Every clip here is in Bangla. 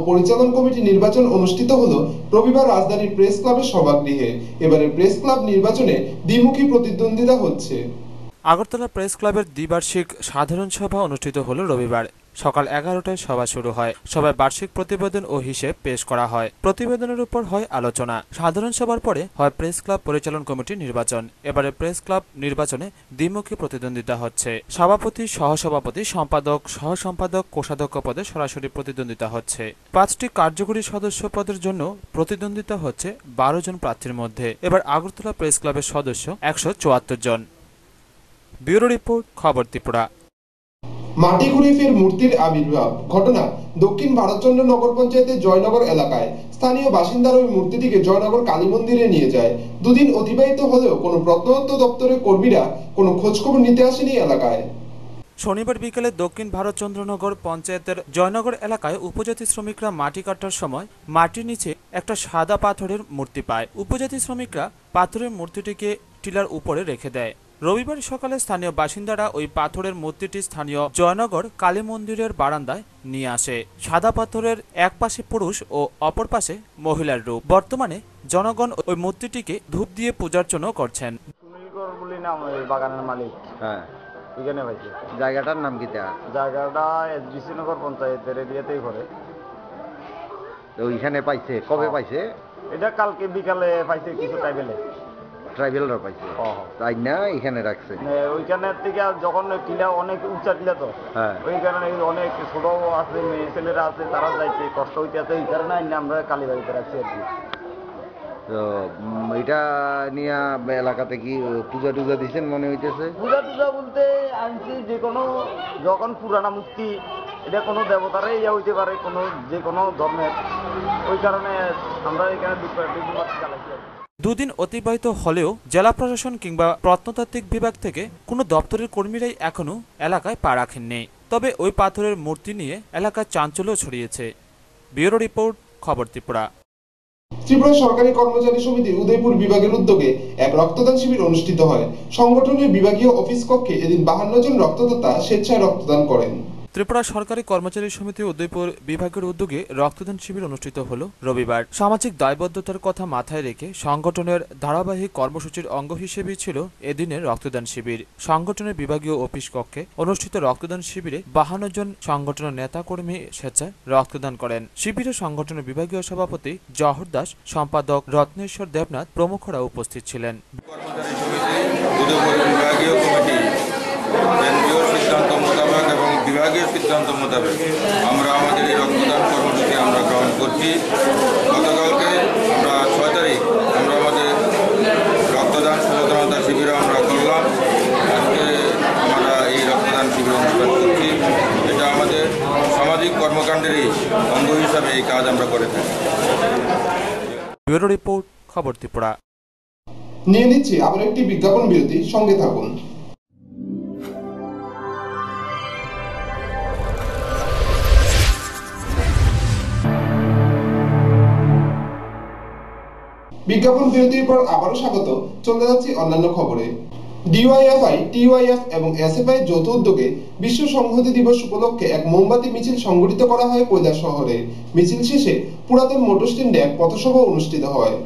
পরিচালন কমিটি নির্বাচন অনুষ্ঠিত হলো রবিবার রাজধানীর প্রেস ক্লাবের সভাগৃহে। এবারে প্রেস ক্লাব নির্বাচনে দ্বিমুখী প্রতিদ্বন্দ্বিতা হচ্ছে। আগরতলা প্রেস ক্লাবের দ্বিবার্ষিক সাধারণ সভা অনুষ্ঠিত হলো রবিবার। সকাল 11টায় সভা শুরু হয়। সভায় বার্ষিক প্রতিবেদন ও হিসেব পেশ করা হয়। প্রতিবেদনের উপর হয় আলোচনা। সাধারণ সভার পরে হয় প্রেস ক্লাব পরিচালন কমিটি নির্বাচন। এবারে প্রেস ক্লাব নির্বাচনে দ্বিমুখী প্রতিদ্বন্দ্বিতা হচ্ছে। সভাপতি, সহসভাপতি, সম্পাদক, সহসম্পাদক, কোষাধ্যক্ষ পদে সরাসরি প্রতিদ্বন্দ্বিতা হচ্ছে। 5টি কার্যকরী সদস্য পদের জন্য প্রতিদ্বন্দ্বিতা হচ্ছে 12 জন প্রার্থীর মধ্যে। এবার আগরতলা প্রেস ক্লাবের সদস্য 174 জন। ব্যুরো রিপোর্ট, খবর ত্রিপুরা। মাটি ঘুরে ফের মূর্তির আবির্ভাব। ঘটনা দক্ষিণ ভারতচন্দ্র নগর পঞ্চায়েতের জয়নগর এলাকায়। স্থানীয় বাসিন্দারা ওই মূর্তিটিকে জয়নগর কালী মন্দিরে নিয়ে যায়। দুদিন অতিবাহিত হলেও কোনো প্রত্নতত্ত্ব দপ্তরের কর্মীরা কোনো খোঁজখবর নিতে আসেনি এলাকায়। শনিবার বিকেলে দক্ষিণ ভারতচন্দ্রনগর পঞ্চায়েতের জয়নগর এলাকায় উপজাতি শ্রমিকরা মাটি কাটার সময় মাটির নিচে একটা সাদা পাথরের মূর্তি পায়। উপজাতি শ্রমিকরা পাথরের মূর্তিটিকে টিলার উপরে রেখে দেয়। রবিবার সকালে স্থানীয় বাসিন্দারা ওই পাথরের মূর্তিটি স্থানীয় জয়নগর কালী মন্দিরের বারান্দায় নিয়ে আসে। সাদা পাথরের এক পাশে পুরুষ ও অপর পাশে মহিলার রূপ। বর্তমানে জনগণ ওই মূর্তিটিকে ধূপ দিয়ে পূজার্চনা করছেন। বাগানের মালিক, হ্যাঁ, এখানে পাইছে। জায়গাটার নাম কি? জায়গাটা এসবিসি নগর পঞ্চায়েতের এরিয়াতেই করে। ওইখানে পাইছে। কবে পাইছে? এটা কালকে বিকালে পাইছে। কিছু ট্রাইবেলরা পাইছে, তাই না? এখানে রাখছে। ওইখানের থেকে যখন টিলা অনেক উঁচা টিলা, তো ওই কারণে অনেক ছোট আছে, মেয়ে ছেলেরা আছে, তারা যাইতে কষ্ট হইতে আছে। এই কারণে আমরা কালীবাড়িতে রাখছি আর কি। তো এটা নিয়ে এলাকাতে কি পূজা টুজা দিচ্ছেন মনে হইতেছে? পূজা টুজা বলতে আনছি যে কোনো, যখন পুরানা মূর্তি, এটা কোনো দেবতারে ইয়া হইতে পারে, কোনো যে কোনো ধর্মের। ওই কারণে আমরা এখানে চালাইছি। দুদিন অতিবাহিত হলেও জেলা প্রশাসন কিংবা প্রত্নতাত্ত্বিক বিভাগ থেকে কোনো দপ্তরের কর্মীরাই এখনো এলাকায় পা রাখেননি। তবে ওই পাথরের মূর্তি নিয়ে এলাকায় চাঞ্চল্য ছড়িয়েছে। ব্যুরো রিপোর্ট, খবর ত্রিপুরা। ত্রিপুরা সরকারি কর্মচারী সমিতির উদয়পুর বিভাগের উদ্যোগে এক রক্তদান শিবির অনুষ্ঠিত হয়। সংগঠনের বিভাগীয় অফিস কক্ষে এদিন 52 জন রক্তদাতা স্বেচ্ছায় রক্তদান করেন। ত্রিপুরা সরকারি কর্মচারী সমিতি উদয়পুর বিভাগের উদ্যোগে রক্তদান শিবির অনুষ্ঠিত হল রবিবার। সামাজিক দায়বদ্ধতার কথা মাথায় রেখে সংগঠনের ধারাবাহিক কর্মসূচির অঙ্গ হিসেবেই ছিল এদিনের রক্তদান শিবির। সংগঠনের বিভাগীয় অফিস কক্ষে অনুষ্ঠিত রক্তদান শিবিরে 52 জন সংগঠনের নেতা কর্মী স্বেচ্ছায় রক্তদান করেন। শিবিরে সংগঠনের বিভাগীয় সভাপতি জহর দাস, সম্পাদক রত্নেশ্বর দেবনাথ প্রমুখরা উপস্থিত ছিলেন। বিভাগীয় সিদ্ধান্ত মোতাবেক আমরা আমাদের এই রক্তদান কর্মসূচি আমরা গ্রহণ করছি। গতকালকে আমরা 6 তারিখ আমরা আমাদের রক্তদান সচেতনতা শিবির আমরা করলাম। আজকে আমরা এই রক্তদান শিবির অনুষ্ঠান করছি। এটা আমাদের সামাজিক কর্মকাণ্ডেরই অঙ্গ হিসাবে এই কাজ আমরা করে থাকি। ব্যুরো রিপোর্ট, খবর ত্রিপুরা। নিয়ে নিচ্ছি আবার একটি বিজ্ঞাপন বিরতি, সঙ্গে থাকুন। বিজ্ঞাপন বিরতির পর আবারও স্বাগত। চলে যাচ্ছি অন্যান্য খবরে। ডিওয়াইএফআই, টিওয়াইএফ এবং এসএফআই যৌথ উদ্যোগে বিশ্ব সংহতি দিবস উপলক্ষে এক মোমবাতি মিছিল সংগঠিত করা হয় কৈলাস শহরে। মিছিল শেষে পুরাতন মোটর স্ট্যান্ডে এক পথসভা অনুষ্ঠিত হয়।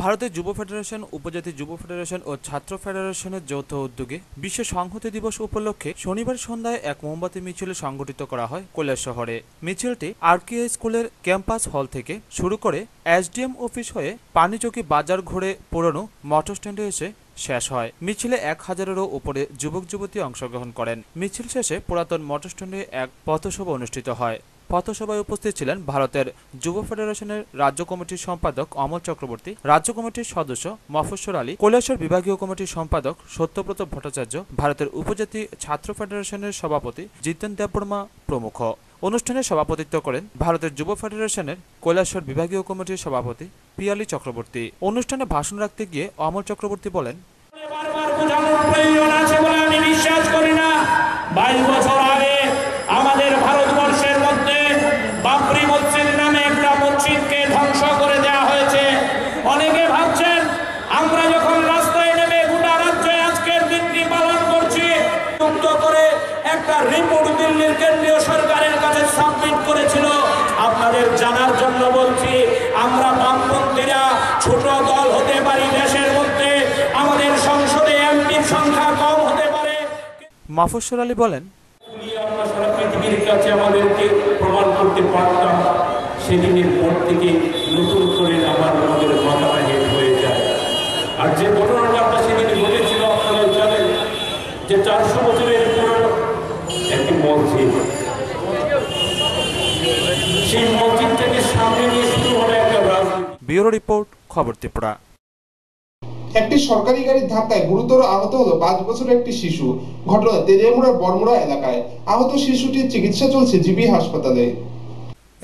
ভারতের যুব ফেডারেশন, উপজাতি যুব ফেডারেশন ও ছাত্র ফেডারেশনের যৌথ উদ্যোগে বিশ্ব সংহতি দিবস উপলক্ষে শনিবার সন্ধ্যায় এক মোমবাতি মিছিল সংগঠিত করা হয় কৈলাস শহরে। মিছিলটি আরকেআই স্কুলের ক্যাম্পাস হল থেকে শুরু করে এসডিএম অফিস হয়ে পানিচৌকি বাজার ঘুরে পুরনো মোটর স্ট্যান্ডে এসে শেষ হয়। মিছিলে 1000-এরও উপরে যুবক যুবতী অংশগ্রহণ করেন। মিছিল শেষে পুরাতন মোটর স্ট্যান্ডে এক পথসভা অনুষ্ঠিত হয়। পথসভায় উপস্থিত ছিলেন ভারতের যুব ফেডারেশনের রাজ্য কমিটির সম্পাদক অমল চক্রবর্তী, রাজ্য কমিটির সদস্য মফস্বর আলী, কৈলাসহর বিভাগীয় কমিটির সম্পাদক সত্যব্রত ভট্টাচার্য, ভারতের উপজাতি ছাত্র ফেডারেশনের সভাপতি জিতেন দেববর্মা প্রমুখ। অনুষ্ঠানে সভাপতিত্ব করেন ভারতের যুব ফেডারেশনের কৈলাসহর বিভাগীয় কমিটির সভাপতি পিয়ালি চক্রবর্তী। অনুষ্ঠানে ভাষণ রাখতে গিয়ে অমল চক্রবর্তী বলেন, 22 বছর আগে আমাদের ভারতবর্ষের মধ্যে বাবরি মসজিদ নামে একটা মসজিদকে ধ্বংস করে দেওয়া হয়েছে। অনেকে ভাবছেন আমরা যখন রাস্তায় নেমে গোটা রাজ্যে আজকের দিনটি পালন করছি, যুক্ত করে একটা রিপোর্ট দিল্লির কেন্দ্রীয় সরকারের কাছে সাবমিট করেছিল। আপনাদের মানার জন্য বলছি, আমরা বামপন্থীরা ছোট দল হতে পারি দেশের মধ্যে, আমাদের সংসদে এমপির সংখ্যা কম হতে পারে। মাহফুজুর আলী বলেন, আমরা সারা পৃথিবীর কাছে আমাদেরকে প্রমাণ করতে পারতাম, সেদিনের পর থেকে নতুন করে আবার আমাদের মাথাটা হেট হয়ে যায়। আর যে ঘটনাটা আমরা সেদিন ঘটেছিল আপনারা জানেন যে 400 বছরের পুরনো একটি মসজিদ, সেই মসজিদটাকে সামনে নিয়ে শুরু হলো একটা রাজনীতি। ব্যুরো রিপোর্ট, খবর ত্রিপুরা। একটি সরকারি গাড়ির ধাক্কায় গুরুতর আহত হলো 5 বছরের একটি শিশু। ঘটনা তেলিয়ামুড়ার বড়মুড়া এলাকায়। আহত শিশুটির চিকিৎসা চলছে জিবি হাসপাতালে।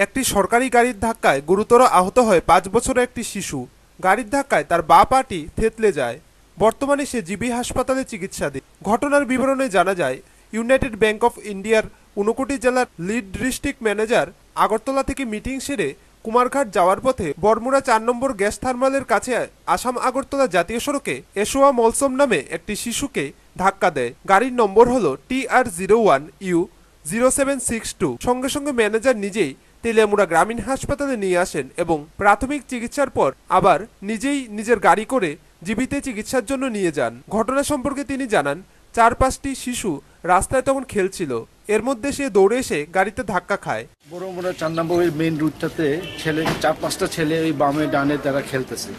একটি সরকারি গাড়ির ধাক্কায় গুরুতর আহত হয় 5 বছরের একটি শিশু। গাড়ির ধাক্কায় তার বাঁ পাটি থেতলে যায়। বর্তমানে সে জিবি হাসপাতালে চিকিৎসাধীন। ঘটনার বিবরণে জানা যায়, ইউনাইটেড ব্যাংক অফ ইন্ডিয়ার ঊনকোটি জেলার লিড ডিস্ট্রিক্ট ম্যানেজার আগরতলা থেকে মিটিং সেরে কুমারঘাট যাওয়ার পথে বড়মুড়া 4 নম্বর গ্যাস থার্মালের কাছে আসাম আগরতলা জাতীয় সড়কে এশোয়া মলসম নামে একটি শিশুকে ধাক্কা দেয়। গাড়ির নম্বর হলো TR01U0762। সঙ্গে সঙ্গে ম্যানেজার নিজেই তেলিয়ামুড়া গ্রামীণ হাসপাতালে নিয়ে আসেন এবং প্রাথমিক চিকিৎসার পর আবার নিজেই নিজের গাড়ি করে জিবিতে চিকিৎসার জন্য নিয়ে যান। ঘটনা সম্পর্কে তিনি জানান, 4-5টি শিশু রাস্তায় তখন খেলছিল। এর মধ্যে সে দৌড়ে এসে গাড়িতে ধাক্কা খায়। বড়মুড়া 4 নম্বরের মেইন রুটটাতে ছেলে 4-5টা ছেলে ওই বামে ডানে তারা খেলতেছে।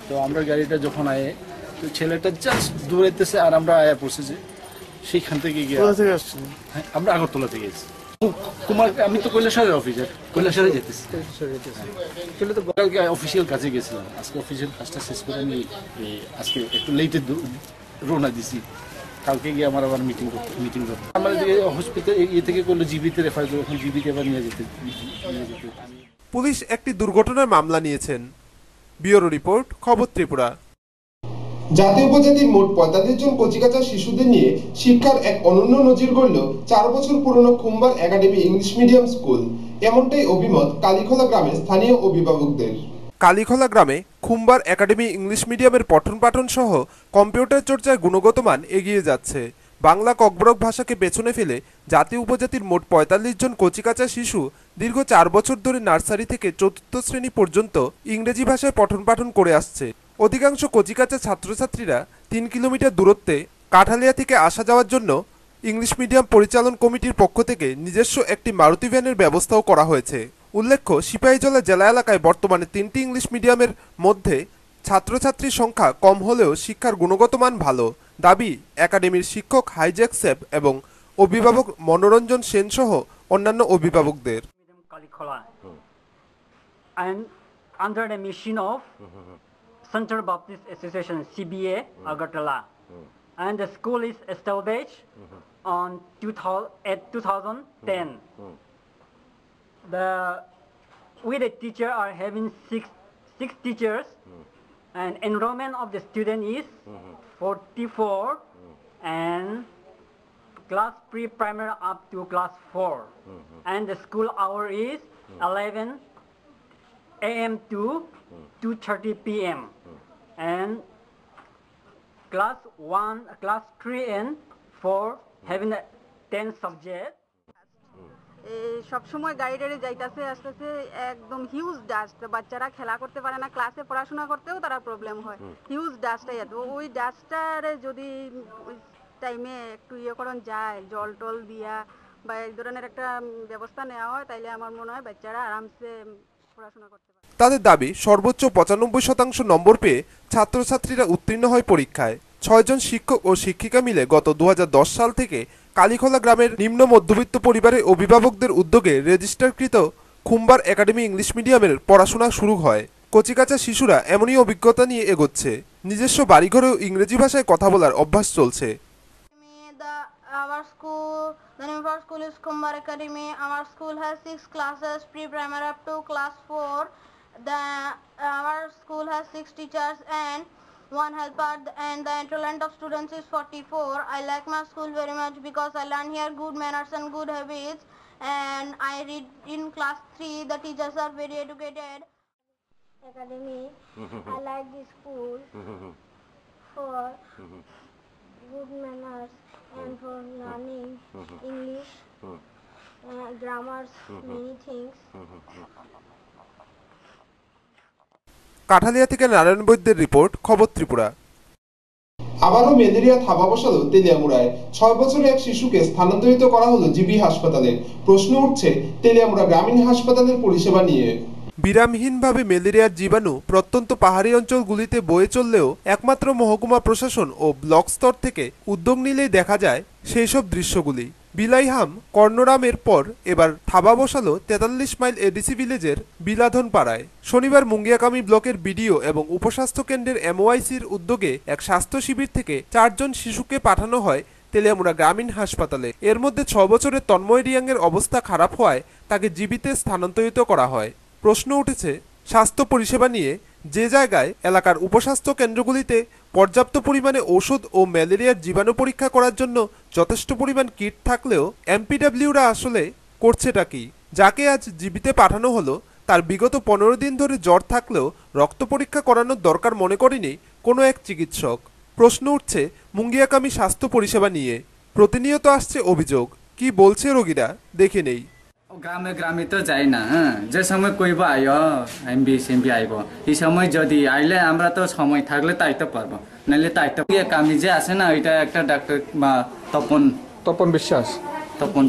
তো আমরা গাড়িটা যখন আয়ে, তো ছেলেটা জাস্ট দৌড়াইতেছে আর আমরা আয়া পড়ছি। সেইখান থেকে গিয়ে আমরা আগরতলা থেকে গেছি। কুমার, আমি তো কৈলাসহরের অফিসার, কৈলাসহরে যেতেছি। তো কালকে অফিসিয়াল কাজে গেছিলাম, আজকে অফিসিয়াল কাজটা শেষ করে আমি আজকে একটু লেটে রওনা দিছি। কালকে গিয়ে আমার আবার মিটিং করতে আমাদের হসপিটাল থেকে করলো জিবিতে রেফার করে, এখন জিবিতে আবার নিয়ে যেতে। পুলিশ একটি দুর্ঘটনার মামলা নিয়েছেন। ব্যুরো রিপোর্ট, খবর ত্রিপুরা। জাতীয় উপজাতির মোট 45 জন কচিকাঁচা শিশুদের নিয়ে শিক্ষার এক অনন্য নজির গড়ল 4 বছর পুরনো খুম্বার একাডেমি ইংলিশ মিডিয়াম স্কুল। এমনটাই অভিমত কালীখোলা গ্রামের স্থানীয় অভিভাবকদের। কালীখোলা গ্রামে খুম্বার একাডেমি ইংলিশ মিডিয়ামের পঠন পাঠন সহ কম্পিউটার চর্চায় গুণগত মান এগিয়ে যাচ্ছে। বাংলা ককবরক ভাষাকে পেছনে ফেলে জাতীয় উপজাতির মোট 45 জন কচিকাঁচা শিশু দীর্ঘ 4 বছর ধরে নার্সারি থেকে 4র্থ শ্রেণী পর্যন্ত ইংরেজি ভাষায় পঠন পাঠন করে আসছে। অধিকাংশ কচিকাঁচা ছাত্রছাত্রীরা 3 কিলোমিটার দূরত্বে কাঠালিয়া থেকে আসা যাওয়ার জন্য ইংলিশ মিডিয়াম পরিচালন কমিটির পক্ষ থেকে নিজস্ব একটি মারুতি ভ্যানের ব্যবস্থাও করা হয়েছে। উল্লেখ্য, সিপাহীজলা জেলা এলাকায় বর্তমানে 3টি ইংলিশ মিডিয়ামের মধ্যে ছাত্রছাত্রীর সংখ্যা কম হলেও শিক্ষার গুণগত মান ভালো। দাবি একাডেমির শিক্ষক হাইজ্যাক সেব এবং অভিভাবক মনোরঞ্জন সেন সহ অন্যান্য অভিভাবকদের। Under the mission of Central Baptist Association CBA Agartala, and the school is established on 2010. We the teacher are having six teachers, and enrollment of the student is 44, and class pre-primary up to class 4, and the school hour is 11 a.m. to 2:30 p.m. and class 3 and 4 having 10 subjects. সব সময় গাড়ি যাইতাছে আসতেছে, একদম হিউজ ডাস্ট। বাচ্চারা খেলা করতে পারে না, ক্লাসে পড়াশোনা করতেও তারা প্রবলেম হয়। হিউজ ডাস্টটাই এত, ওই ডাস্টটারে যদি টাইমে একটু করন যায়, জল টল দিয়া বা এই ধরনের একটা ব্যবস্থা নেওয়া হয়, তাইলে আমার মনে হয় বাচ্চারা আরামসে পড়াশোনা করতে পারে। তাদের দাবি, সর্বোচ্চ 95% নম্বর পেয়ে ছাত্রছাত্রীরা উত্তীর্ণ হয় পরীক্ষায়। 6 জন শিক্ষক ও শিক্ষিকা মিলে গত 2010 সাল থেকে কালীখোলা গ্রামের নিম্ন মধ্যবিত্ত পরিবারের অভিভাবকদের উদ্যোগে রেজিস্টারকৃত খুম্বার একাডেমি ইংলিশ মিডিয়ামের পড়াশোনা শুরু হয়। কচিকাঁচা শিশুরা এমনই অভিজ্ঞতা নিয়ে এগোচ্ছে। নিজস্ব বাড়িঘরেও ইংরেজি ভাষায় কথা বলার অভ্যাস চলছে। The name of our school is Khumbar Academy. Our school has 6 classes, pre-primary up to class 4. Our school has 6 teachers and 1 helper, and the enrollment of students is 44. I like my school very much because I learn here good manners and good habits, and I read in class 3. The teachers are very educated. Academy. I like this school for good manners and for learning English, grammars, many things. Kathalia থেকে নারায়ণ বৈদ্যের রিপোর্ট, খবর ত্রিপুরা। আবারও ম্যালেরিয়া থাবা বসালো তেলিয়ামুড়ায়। 6 বছরের এক শিশুকে স্থানান্তরিত করা হলো জিবি হাসপাতালে। প্রশ্ন উঠছে তেলিয়ামুড়া গ্রামীণ হাসপাতালের পরিষেবা নিয়ে। বিরামহীনভাবে ম্যালেরিয়ার জীবাণু প্রত্যন্ত পাহাড়ি অঞ্চলগুলিতে বয়ে চললেও একমাত্র মহকুমা প্রশাসন ও ব্লক স্তর থেকে উদ্যোগ নিলেই দেখা যায় সেই সব দৃশ্যগুলি। বিলাইহাম কর্ণরামের পর এবার থাবা বসালো 43 মাইল এডিসি ভিলেজের বিলাধন পাড়ায়। শনিবার মুঙ্গিয়াকামী ব্লকের বিডিও এবং উপস্বাস্থ্য কেন্দ্রের এমওআইসির উদ্যোগে এক স্বাস্থ্য শিবির থেকে 4 জন শিশুকে পাঠানো হয় তেলিয়ামুড়া গ্রামীণ হাসপাতালে। এর মধ্যে 6 বছরের তন্ময় রিয়াংয়ের অবস্থা খারাপ হওয়ায় তাকে জিবিতে স্থানান্তরিত করা হয়। প্রশ্ন উঠেছে স্বাস্থ্য পরিষেবা নিয়ে। যে জায়গায় এলাকার উপস্বাস্থ্য কেন্দ্রগুলিতে পর্যাপ্ত পরিমাণে ওষুধ ও ম্যালেরিয়ার জীবাণু পরীক্ষা করার জন্য যথেষ্ট পরিমাণ কিট থাকলেও এমপিডব্লিউরা আসলে করছেটা কি? যাকে আজ জিবিতে পাঠানো হলো তার বিগত 15 দিন ধরে জ্বর থাকলেও রক্ত পরীক্ষা করানোর দরকার মনে করেনি কোনো এক চিকিৎসক। প্রশ্ন উঠছে মুঙ্গিয়াকামী স্বাস্থ্য পরিষেবা নিয়ে। প্রতিনিয়ত আসছে অভিযোগ, কি বলছে রোগীরা দেখে নেই। গ্রামে গ্রামে তো যাই না, যে সময় কইব আইও এমবি সেমবি আইব, এই সময় যদি আইলে আমরা তো সময় থাকলে তাইতে পারবো, নাহলে তাইতে কামি যে আসে না, ওইটা একটা ডাক্তার বা তপন বিশ্বাস তপন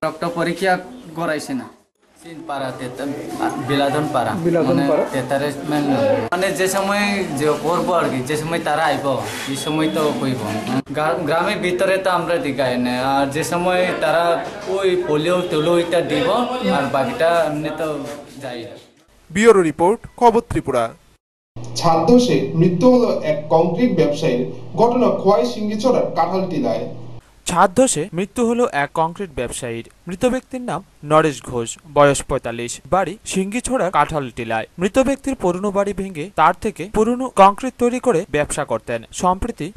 রক্ত পরীক্ষা করাইছে না পাড়াতে বিলাধন পাড়া মানে যে সময় যে করবো আর কি, যে সময় তারা আইব এই সময় তো কইব। গ্রামের ভিতরে তো আমরা দিগাই না, আর যে সময় তারা ওই পোলিও টোলো ওইটা দিব আর বাকিটা এমনি তো যাই। ব্যুরো রিপোর্ট, খবর ত্রিপুরা। ছাদদোষে মৃত্যু হলো এক কংক্রিট ব্যবসায়ীর। ঘটনা খোয়াই সিঙ্গিছড়ার কাঁঠাল টিলায়। ছাদ ধসে মৃত্যু হলো এক কংক্রিট ব্যবসায়ীর। মৃত ব্যক্তির নাম নরেশ ঘোষ, বয়স 45, বাড়ি সিঙ্গিছড়া কাঁঠাল টিলায়। মৃত ব্যক্তির পুরনো বাড়ি ভেঙে তার থেকে পুরনো কংক্রিট তৈরি করে ব্যবসা করতেন।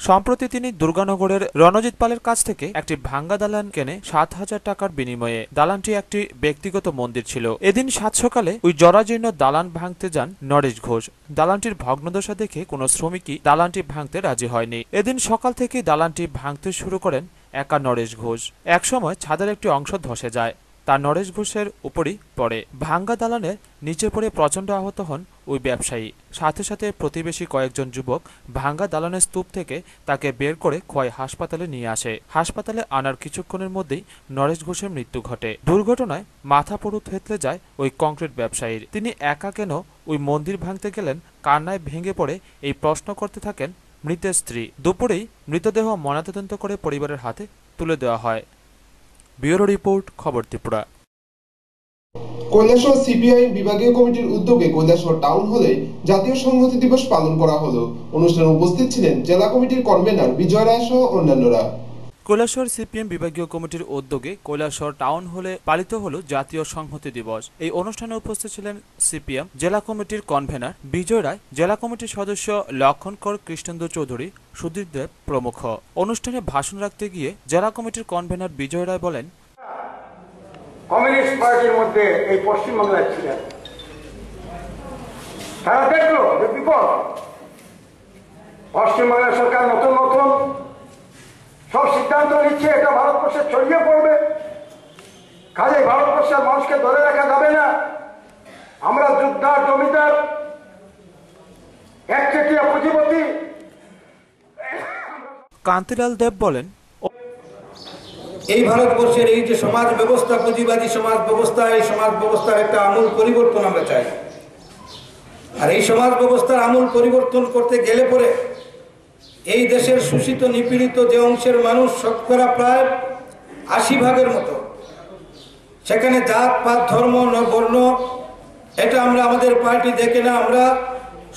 সম্প্রতি তিনি দুর্গানগরের রণজিৎ পালের কাছ থেকে একটি ভাঙ্গা দালান কেনে 7,000 টাকার বিনিময়ে। দালানটি একটি ব্যক্তিগত মন্দির ছিল। এদিন 7 সকালে ওই জরাজীর্ণ দালান ভাঙতে যান নরেশ ঘোষ। দালানটির ভগ্নদশা দেখে কোনো শ্রমিকই দালানটি ভাঙতে রাজি হয়নি। এদিন সকাল থেকে দালানটি ভাঙতে শুরু করেন একা নরেশ ঘোষ। একসময় ছাদের একটি অংশ ধসে যায়, তা নরেশ ঘোষের উপরই পড়ে। ভাঙ্গা দালানের নিচে পড়ে প্রচণ্ড আহত হন ওই ব্যবসায়ী। সাথে সাথে প্রতিবেশী কয়েকজন যুবক ভাঙ্গা দালানের স্তূপ থেকে তাকে বের করে খোয়াই হাসপাতালে নিয়ে আসে। হাসপাতালে আনার কিছুক্ষণের মধ্যেই নরেশ ঘোষের মৃত্যু ঘটে। দুর্ঘটনায় মাথা পুরো থেতলে যায় ওই কংক্রিট ব্যবসায়ীর। তিনি একা কেন ওই মন্দির ভাঙতে গেলেন, কান্নায় ভেঙে পড়ে এই প্রশ্ন করতে থাকেন মৃতের স্ত্রী। দুপুরেই মৃতদেহ ময়নাতদন্ত করে পরিবারের হাতে তুলে দেওয়া হয়। ব্যুরো রিপোর্ট, খবর ত্রিপুরা। কৈলাসহর সিপিআইএম বিভাগীয় কমিটির উদ্যোগে কৈলাসহর টাউন হলে জাতীয় সংহতি দিবস পালন করা হলো। অনুষ্ঠানে উপস্থিত ছিলেন জেলা কমিটির কনভেনর বিজয় রায় সহ অন্যান্যরা। কৈলাসহর সিপিএম বিভাগীয় কমিটির উদ্যোগে কৈলাসহর টাউন হলে পালিত হলো জাতীয় সংহতি দিবস। এই অনুষ্ঠানে উপস্থিত ছিলেন সিপিএম জেলা কমিটির কনভেনর বিজয় রায়, জেলা কমিটির সদস্য লক্ষণকর, কৃষ্ণেন্দু চৌধুরী, সুধীর দেব প্রমুখ। অনুষ্ঠানে ভাষণ রাখতে গিয়ে জেলা কমিটির কনভেনর বিজয় রায় বলেন, কমিউনিস্ট পার্টির মধ্যে এই পশ্চিমবাংলায় ছিলেন, তারা দেখলো যে বিপদ, পশ্চিমবাংলার সরকার নতুন নতুন সব সিদ্ধান্ত নিচ্ছে, এটা ভারতবর্ষে ছড়িয়ে পড়বে, কাজে ভারতবর্ষের মানুষকে ধরে রাখা যাবে না, আমরা যোদ্ধার জমিদার একচেটিয়া পুঁজিপতি। কান্তিলাল দেব বলেন, এই ভারতবর্ষের এই যে সমাজ ব্যবস্থা, পুঁজিবাদী সমাজ ব্যবস্থা, এই সমাজ ব্যবস্থার একটা আমূল পরিবর্তন আমরা চাই। আর এই সমাজ ব্যবস্থার আমূল পরিবর্তন করতে গেলে পরে এই দেশের শোষিত নিপীড়িত যে অংশের মানুষ, শতকরা প্রায় 80% মতো, সেখানে জাত পাত ধর্ম বর্ণ এটা আমরা আমাদের পার্টি দেখে না। আমরা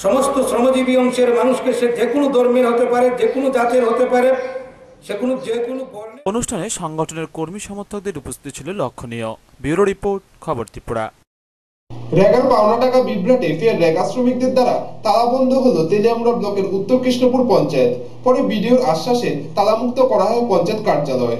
সমস্ত শ্রমজীবী অংশের মানুষকে, সে যে কোনো ধর্মের হতে পারে, যে কোনো জাতের হতে পারে, অনুষ্ঠানে সংগঠনের কর্মী সমর্থকদের উপস্থিত ছিল লক্ষণীয়। ব্যুরো রিপোর্ট, খবর ত্রিপুরা। রেগার পাওনা টাকা বিভ্রাটে ফের রেগা শ্রমিকদের দ্বারা তালাবন্ধ হলো তেলিয়ামুড়া ব্লকের উত্তর কৃষ্ণপুর পঞ্চায়েত। পরে বিডিওর আশ্বাসে তালামুক্ত করা হয় পঞ্চায়েত কার্যালয়।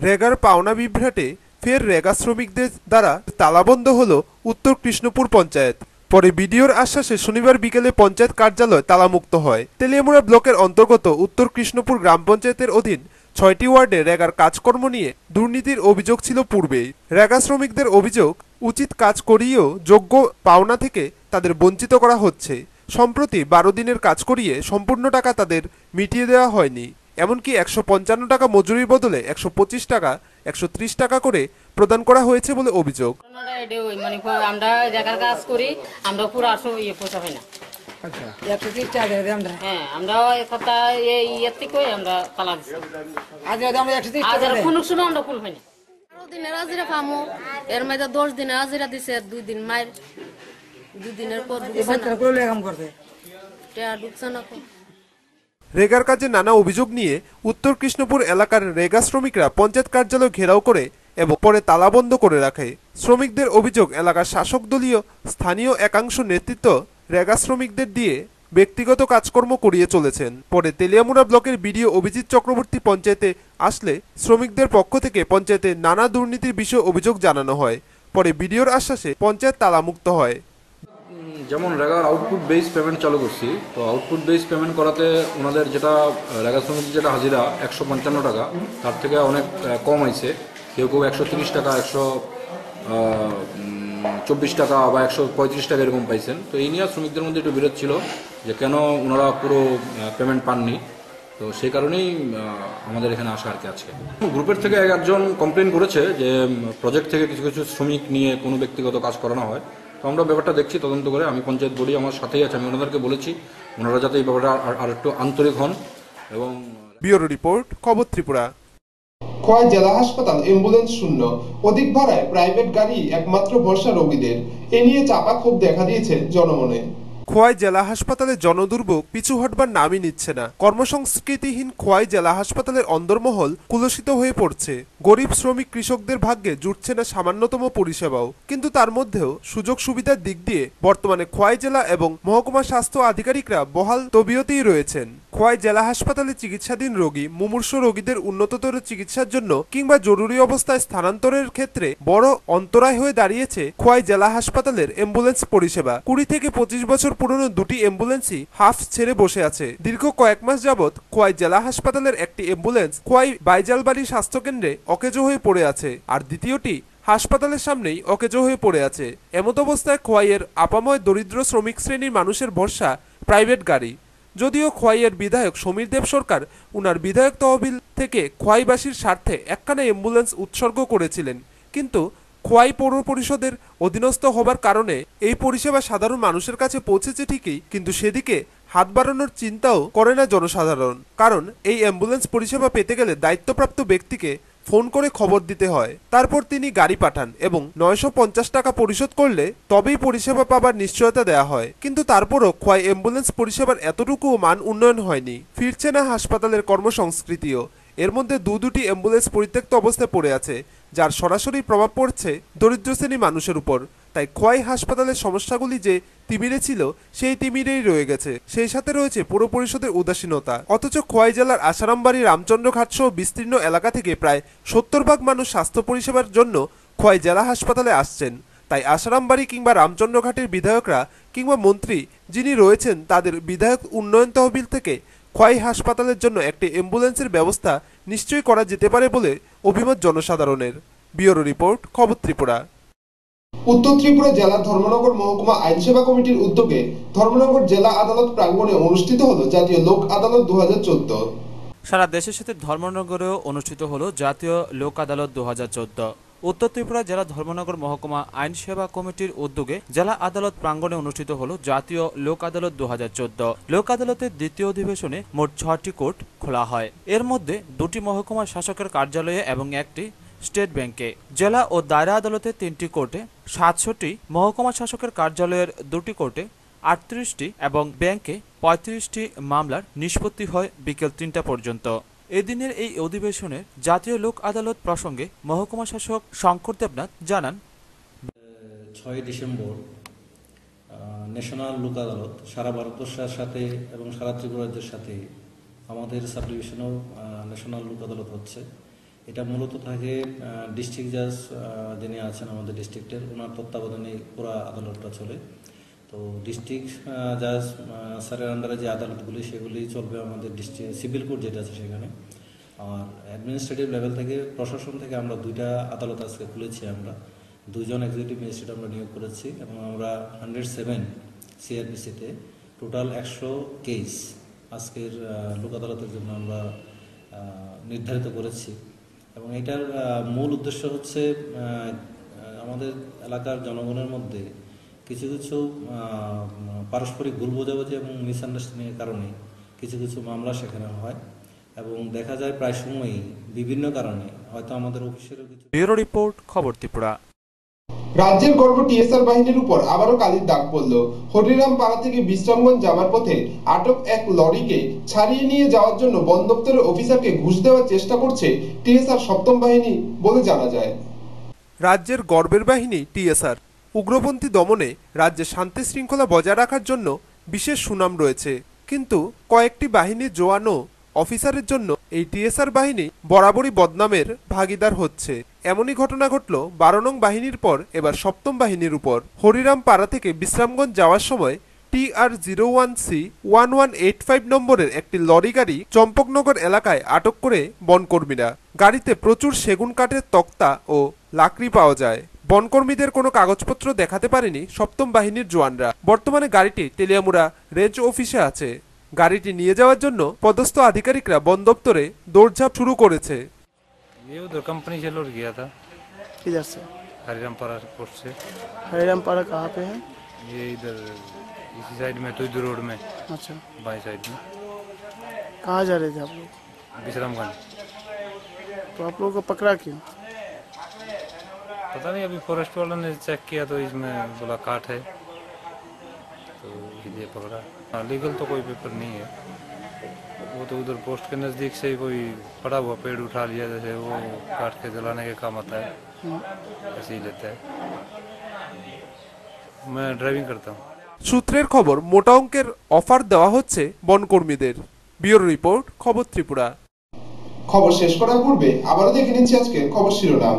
রেগার পাওনা বিভ্রাটে ফের রেগা শ্রমিকদের দ্বারা তালাবন্ধ হলো উত্তর কৃষ্ণপুর পঞ্চায়েত। পরে বিডিওর আশ্বাসে শনিবার বিকেলে পঞ্চায়েত কার্যালয় তালামুক্ত হয়। তেলিয়ামুড়া ব্লকের অন্তর্গত উত্তর কৃষ্ণপুর গ্রাম পঞ্চায়েতের অধীন 6টি ওয়ার্ডে রেগার কাজকর্ম নিয়ে দুর্নীতির অভিযোগ ছিল পূর্বেই। রেগা শ্রমিকদের অভিযোগ, উচিত কাজ করিয়েও যোগ্য পাওনা থেকে তাদের বঞ্চিত করা হচ্ছে। সম্প্রতি 12 দিনের কাজ করিয়ে সম্পূর্ণ টাকা তাদের মিটিয়ে দেওয়া হয়নি। এমনকি 155 টাকা মজুরির বদলে 125 টাকা 130 টাকা করে প্রদান করা হয়েছে বলে অভিযোগ। আমরা জায়গার কাজ করি, আমরা পুরো আসো পয়সা হয় না। হ্যাঁ, আমরা এক সপ্তাহ ইয়ের থেকে আমরা তালা দিচ্ছি। কোনো সময় আমরা ফুল হয় না। 12 দিনের হাজিরা পামো, এর মধ্যে 10 দিনের হাজিরা দিছে, 2 দিন মায়ের, 2 দিনের পর ঢুকছে না। রেগার কাজে নানা অভিযোগ নিয়ে উত্তর কৃষ্ণপুর এলাকার রেগা শ্রমিকরা পঞ্চায়েত কার্যালয় ঘেরাও করে এবং পরে তালাবন্ধ করে রাখে। শ্রমিকদের অভিযোগ, এলাকার শাসক দলীয় স্থানীয় একাংশ নেতৃত্ব রেগা শ্রমিকদের দিয়ে ব্যক্তিগত কাজকর্ম করিয়ে চলেছেন। পরে তেলিয়ামুড়া ব্লকের বিডিও অভিজিৎ চক্রবর্তী পঞ্চায়েতে আসলে শ্রমিকদের পক্ষ থেকে পঞ্চায়েতে নানা দুর্নীতির বিষয়ে অভিযোগ জানানো হয়। পরে বিডিওর আশ্বাসে পঞ্চায়েত তালামুক্ত হয়। যেমন রেগার আউটপুট বেস পেমেন্ট চালু করছি, তো আউটপুট বেস পেমেন্ট করাতে ওনাদের যেটা রেগা শ্রমিকদের যেটা হাজিরা 155 টাকা, তার থেকে অনেক কম হয়েছে। কেউ কেউ 130 টাকা, 124 টাকা বা 135 টাকা এরকম পাইছেন। তো এই নিয়ে শ্রমিকদের মধ্যে একটু বিরোধ ছিল যে কেন ওনারা পুরো পেমেন্ট পাননি। তো সেই কারণেই আমাদের এখানে আসা আর কি। আজকে গ্রুপের থেকে একজন কমপ্লেন করেছে যে প্রজেক্ট থেকে কিছু কিছু শ্রমিক নিয়ে কোনো ব্যক্তিগত কাজ করানো হয়। তো আমরা ব্যাপারটা দেখছি, তদন্ত করে। আমি পঞ্চায়েত বডি আমার সাথেই আছে, আমি ওনাদেরকে বলেছি ওনারা যাতে এই ব্যাপারটা আর একটু আন্তরিক হন। এবং ব্যুরো রিপোর্ট, খবর ত্রিপুরা। খোয়াই জেলা হাসপাতাল অ্যাম্বুলেন্স শূন্য, অধিক ভাড়ায় প্রাইভেট গাড়ি একমাত্র ভরসা রোগীদের। এ নিয়ে চাপা ক্ষোভ দেখা দিয়েছে জনমনে। খোয়াই জেলা হাসপাতালে জনদুর্ভোগ পিছু হটবার নামই নিচ্ছে না। কর্মসংস্কৃতিহীন খোয়াই জেলা হাসপাতালের অন্দরমহল কুলসিত হয়ে পড়ছে। গরিব শ্রমিক কৃষকদের ভাগ্যে জুটছে না সামান্যতম পরিষেবাও। কিন্তু তার মধ্যেও সুযোগ সুবিধার দিক দিয়ে বর্তমানে খোয়াই জেলা এবং মহকুমা স্বাস্থ্য আধিকারিকরা বহাল তবিয়তেই রয়েছেন। খোয়াই জেলা হাসপাতালে চিকিৎসাধীন রোগী, মুমূর্ষ রোগীদের উন্নততর চিকিৎসার জন্য কিংবা জরুরি অবস্থায় স্থানান্তরের ক্ষেত্রে বড় অন্তরায় হয়ে দাঁড়িয়েছে খোয়াই জেলা হাসপাতালের অ্যাম্বুলেন্স পরিষেবা। 20 থেকে 25 বছর পুরনো দুটি অ্যাম্বুলেন্সই হাফ ছেড়ে বসে আছে। দীর্ঘ কয়েক মাস যাবৎ খোয়াই জেলা হাসপাতালের একটি অ্যাম্বুলেন্স খোয়াই বাইজালবাড়ি স্বাস্থ্যকেন্দ্রে অকেজো হয়ে পড়ে আছে, আর দ্বিতীয়টি হাসপাতালের সামনেই অকেজো হয়ে পড়ে আছে। এমত অবস্থায় খোয়াইয়ের আপাময় দরিদ্র শ্রমিক শ্রেণীর মানুষের ভরসা প্রাইভেট গাড়ি। যদিও খোয়াইয়ের বিধায়ক সমীর দেব সরকার উনার বিধায়ক তহবিল থেকে খোয়াইবাসীর স্বার্থে একখানা অ্যাম্বুলেন্স উৎসর্গ করেছিলেন, কিন্তু খোয়াই পৌর পরিষদের অধীনস্থ হবার কারণে এই পরিষেবা সাধারণ মানুষের কাছে পৌঁছেছে ঠিকই, কিন্তু সেদিকে হাত বাড়ানোর চিন্তাও করে না জনসাধারণ। কারণ এই অ্যাম্বুলেন্স পরিষেবা পেতে গেলে দায়িত্বপ্রাপ্ত ব্যক্তিকে ফোন করে খবর দিতে হয়, তারপর তিনি গাড়ি পাঠান এবং 950 টাকা পরিশোধ করলে তবেই পরিষেবা পাবার নিশ্চয়তা দেওয়া হয়। কিন্তু তারপরও খোয়াই অ্যাম্বুলেন্স পরিষেবার এতটুকুও মান উন্নয়ন হয়নি। ফিরছে না হাসপাতালের কর্মসংস্কৃতিও। এর মধ্যে দুটি অ্যাম্বুলেন্স পরিত্যক্ত অবস্থায় পড়ে আছে, যার সরাসরি প্রভাব পড়ছে দরিদ্র শ্রেণী মানুষের উপর। তাই খোয়াই হাসপাতালের সমস্যাগুলি যে তিমিরে ছিল সেই তিমিরেই রয়ে গেছে। সেই সাথে রয়েছে পুর পরিষদের উদাসীনতা। অথচ খোয়াই জেলার আসারামবাড়ি, রামচন্দ্রঘাট সহ বিস্তীর্ণ এলাকা থেকে প্রায় 70% মানুষ স্বাস্থ্য পরিষেবার জন্য খোয়াই জেলা হাসপাতালে আসছেন। তাই আসারামবাড়ি কিংবা রামচন্দ্রঘাটের বিধায়করা কিংবা মন্ত্রী যিনি রয়েছেন তাদের বিধায়ক উন্নয়ন তহবিল থেকে খোয়াই হাসপাতালের জন্য একটি অ্যাম্বুলেন্সের ব্যবস্থা নিশ্চয়ই করা যেতে পারে বলে অভিমত জনসাধারণের। ব্যুরো রিপোর্ট, খবর ত্রিপুরা। উত্তর ত্রিপুরা জেলা ধর্মনগর মহকুমা আইনসেবা কমিটির উদ্যোগে ধর্মনগর জেলা আদালত প্রাঙ্গণে অনুষ্ঠিত হলো জাতীয় লোক আদালত 2014। সারা দেশের সাথে ধর্মনগরেও অনুষ্ঠিত হলো জাতীয় লোক আদালত 2014। উত্তর ত্রিপুরা জেলা ধর্মনগর মহকুমা আইন সেবা কমিটির উদ্যোগে জেলা আদালত প্রাঙ্গণে অনুষ্ঠিত হলো জাতীয় লোক আদালত 2014। লোক আদালতের দ্বিতীয় অধিবেশনে মোট 6টি কোর্ট খোলা হয়। এর মধ্যে 2টি মহকুমা শাসকের কার্যালয়ে এবং একটি স্টেট ব্যাংকে। জেলা ও দায়রা আদালতের 3টি কোর্টে 700টি, মহকুমা শাসকের কার্যালয়ের 2টি কোর্টে 38টি এবং ব্যাংকে 35টি মামলার নিষ্পত্তি হয় বিকেল 3টা পর্যন্ত। এদিনের এই অধিবেশনে জাতীয় লোক আদালত প্রসঙ্গে মহকুমা শাসক শঙ্কর দেবনাথ জানান, 6 ডিসেম্বর ন্যাশনাল লোক আদালত সারা ভারতবর্ষের সাথে এবং সারা ত্রিপুরা রাজ্যের সাথে আমাদের সাব ডিভিশনেও ন্যাশনাল লোক আদালত হচ্ছে। এটা মূলত থাকে ডিস্ট্রিক্ট জাজ যিনি আছেন আমাদের ডিস্ট্রিক্টের, ওনার তত্ত্বাবধানে পুরা আদালতটা চলে। তো ডিস্ট্রিক্ট জাজ স্যারের আন্ডারে যে আদালতগুলি সেগুলি চলবে আমাদের ডিস্ট্রিক্ট সিভিল কোর্ট যেটা আছে সেখানে। আর অ্যাডমিনিস্ট্রেটিভ লেভেল থেকে প্রশাসন থেকে আমরা 2টা আদালত আজকে খুলেছি আমরা। 2 জন এক্সিকিউটিভ ম্যাজিস্ট্রেট আমরা নিয়োগ করেছি এবং আমরা 107 সিআরপিসিতে টোটাল 100 কেস আজকের লোক আদালতের জন্য আমরা নির্ধারিত করেছি এবং এটার মূল উদ্দেশ্য হচ্ছে আমাদের এলাকার জনগণের মধ্যে কিছু কিছু পারস্পরিক ভুল বোঝাবুঝি এবং মিসআন্ডারস্ট্যান্ডিংয়ের কারণে কিছু কিছু মামলা সেখানে হয় এবং দেখা যায় প্রায় সময়ই বিভিন্ন কারণে হয়তো আমাদের অফিসেরও কিছু। ব্যুরো রিপোর্ট, খবর ত্রিপুরা। রাজ্যের গর্ব টিএসআর বাহিনীর উপর আবারও কালির দাগ পড়ল। হরিরাম পাড়া থেকে বিশ্রামগঞ্জ যাওয়ার পথে আটক এক লরিকে ছাড়িয়ে নিয়ে যাওয়ার জন্য বন দপ্তরের অফিসারকে ঘুষ দেওয়ার চেষ্টা করছে টিএসআর সপ্তম বাহিনী বলে জানা যায়। রাজ্যের গর্বের বাহিনী টিএসআর উগ্রপন্থী দমনে রাজ্যে শান্তি শৃঙ্খলা বজায় রাখার জন্য বিশেষ সুনাম রয়েছে, কিন্তু কয়েকটি বাহিনীর জওয়ান ও অফিসারের জন্য এই টিএসআর বাহিনী বরাবরই বদনামের ভাগিদার হচ্ছে। এমনই ঘটনা ঘটল 12 নং বাহিনীর পর এবার সপ্তম বাহিনীর উপর। হরিরাম পাড়া থেকে বিশ্রামগঞ্জ যাওয়ার সময় TR01C 1185 নম্বরের একটি লরি গাড়ি চম্পকনগর এলাকায় আটক করে বনকর্মীরা। গাড়িতে প্রচুর সেগুন কাঠের তক্তা ও লাকড়ি পাওয়া যায়। বনকর্মীদের কোনো কাগজপত্র দেখাতে পারেনি সপ্তম বাহিনীর জওয়ানরা। বর্তমানে গাড়িটি তেলিয়ামুড়া রেঞ্জ অফিসে আছে। গাড়িটি নিয়ে যাওয়ার জন্য পদস্থ আধিকারিকরা বন দপ্তরে দৌড়ঝাঁপ শুরু করেছে। ये उधर कंपनी से लौट गया था। किधर से? हरिरामपाड़ा पोर्ट से। हरिरामपाड़ा कहाँ पे है? ये इधर इसी साइड में, तो इधर रोड में। अच्छा, बाई साइड में। कहाँ जा रहे थे आप लोग? विश्रामगंज। तो आप लोगों को पकड़ा क्यों? पता नहीं, अभी फॉरेस्ट वालों ने चेक किया तो इसमें बोला काट है, तो इसलिए पकड़ा। लीगल तो कोई पेपर नहीं है, वो तो उधर पोस्ट के नज़दीक से ही कोई पड़ा हुआ पेड़ उठा लिया, जैसे वो काट के जलाने के काम आता है, ऐसे ही लेता है। मैं ड्राइविंग करता हूँ। সূত্রের খবর, মোটা অঙ্কের অফার দেওয়া হচ্ছে বনকর্মীদের। ব্যুরো রিপোর্ট, খবর ত্রিপুরা। খবর শেষ করার পূর্বে আবারও দেখে নিচ্ছি আজকের খবর শিরোনাম।